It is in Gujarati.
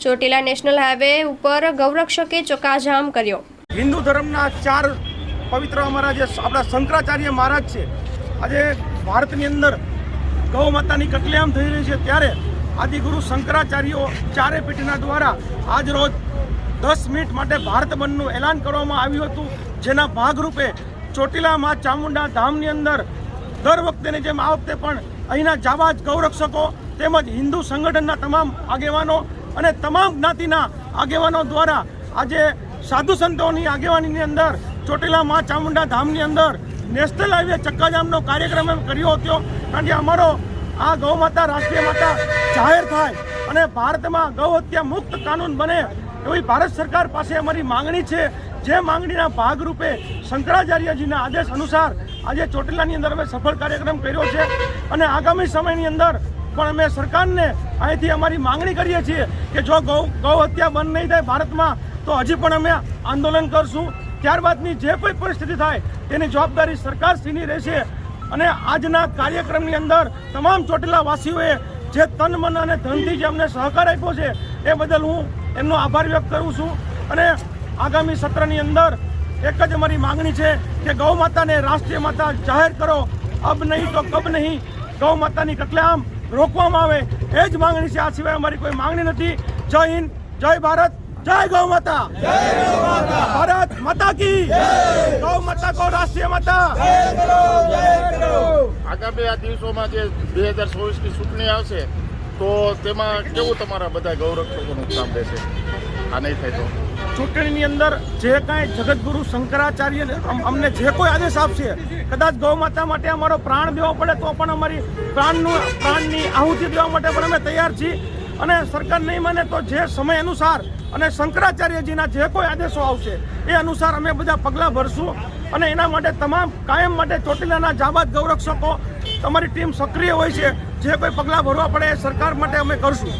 ચોટીલા નેશનલ હાઈવે ઉપર ગૌરક્ષકે ચક્કાજામ કર્યો। હિન્દુ ધર્મના 4 પવિત્ર અમારા જે આપણા શંકરાચાર્ય મહારાજ છે, આજે ભારતની અંદર ગૌ માતાની કતલેઆમ થઈ રહી છે, ત્યારે આદિગુરુ શંકરાચાર્યો ચારે પીઠના દ્વારા આજ રોજ 10 મિનિટ માટે ભારત બંધનું એલાન કરવામાં આવ્યું હતું, જેના ભાગરૂપે ચોટીલા માં ચામુંડા ધામની અંદર દર વખતેની જેમ આ વખતે પણ અહીંના જાબાજ ગૌરક્ષકો તેમજ હિન્દુ સંગઠનના તમામ આગેવાનો અને તમામ જ્ઞાતિના આગેવાનો દ્વારા આજે સાધુ સંતોની આગેવાનીની અંદર ચોટીલા માં ચામુંડા ધામની અંદર નેશનલ હાઈવે ચક્કાજામનો કાર્યક્રમ કર્યો હતો। કારણ કે અમારો આ ગૌ માતા રાષ્ટ્રીય માતા જાહેર થાય અને ભારતમાં ગૌ હત્યા મુક્ત કાનૂન બને એવી ભારત સરકાર પાસે અમારી માંગણી છે। જે માંગણીના ભાગરૂપે શંકરાચાર્યજીના આદેશ અનુસાર આજે ચોટીલાની અંદર અમે સફળ કાર્યક્રમ કર્યો છે અને આગામી સમયની અંદર પણ અમે સરકારને અહીંથી અમારી માંગણી કરીએ છીએ કે જો ગૌ હત્યા બંધ નહીં થાય ભારતમાં તો હજી પણ અમે આંદોલન કરશું। ત્યારબાદની જે કોઈ પરિસ્થિતિ થાય તેની જવાબદારી સરકારશ્રીની રહેશે। અને આજના કાર્યક્રમની અંદર તમામ ચોટીલા વાસીઓએ જે તન મન અને ધનથી જે અમને સહકાર આપ્યો છે એ બદલ હું એમનો આભાર વ્યક્ત કરું છું। અને આગામી સત્રની અંદર એક જ અમારી માંગણી છે કે ગૌ માતાને રાષ્ટ્રીય માતા જાહેર કરો, અબ નહીં તો કબ નહીં, ગૌ માતાની કતલેઆમ રોકવામાં આવે એ જ માંગણી છે। આ સિવાય અમારી કોઈ માંગણી નથી। જય હિન્દ, જય ભારત, જય ગૌ માતા, ભારત માતા કી ગૌ માતા કો રાષ્ટ્રીય માતા। આગામી આ દિવસોમાં જે 2024ની ચૂંટણી આવશે તો તેમાં કેવું તમારા બધા ગૌરક્ષકોનું કામ રહેશે? આ નહીં થાય તો ચૂંટણીની અંદર જે કાંઈ જગતગુરુ શંકરાચાર્ય અમને જે કોઈ આદેશ આપશે, કદાચ ગૌ માતા માટે અમારો પ્રાણ દેવો પડે તો પણ અમારી પ્રાણની આહુતિ દેવા માટે પણ અમે તૈયાર છીએ। અને સરકાર નહીં માને તો જે સમય અનુસાર અને શંકરાચાર્યજીના જે કોઈ આદેશો આવશે એ અનુસાર અમે બધા પગલાં ભરશું। અને એના માટે તમામ કાયમ માટે ચોટીલાના જાબાજ ગૌરક્ષકો તમારી ટીમ સક્રિય હોય છે। જે કોઈ પગલાં ભરવા પડે એ સરકાર માટે અમે કરશું।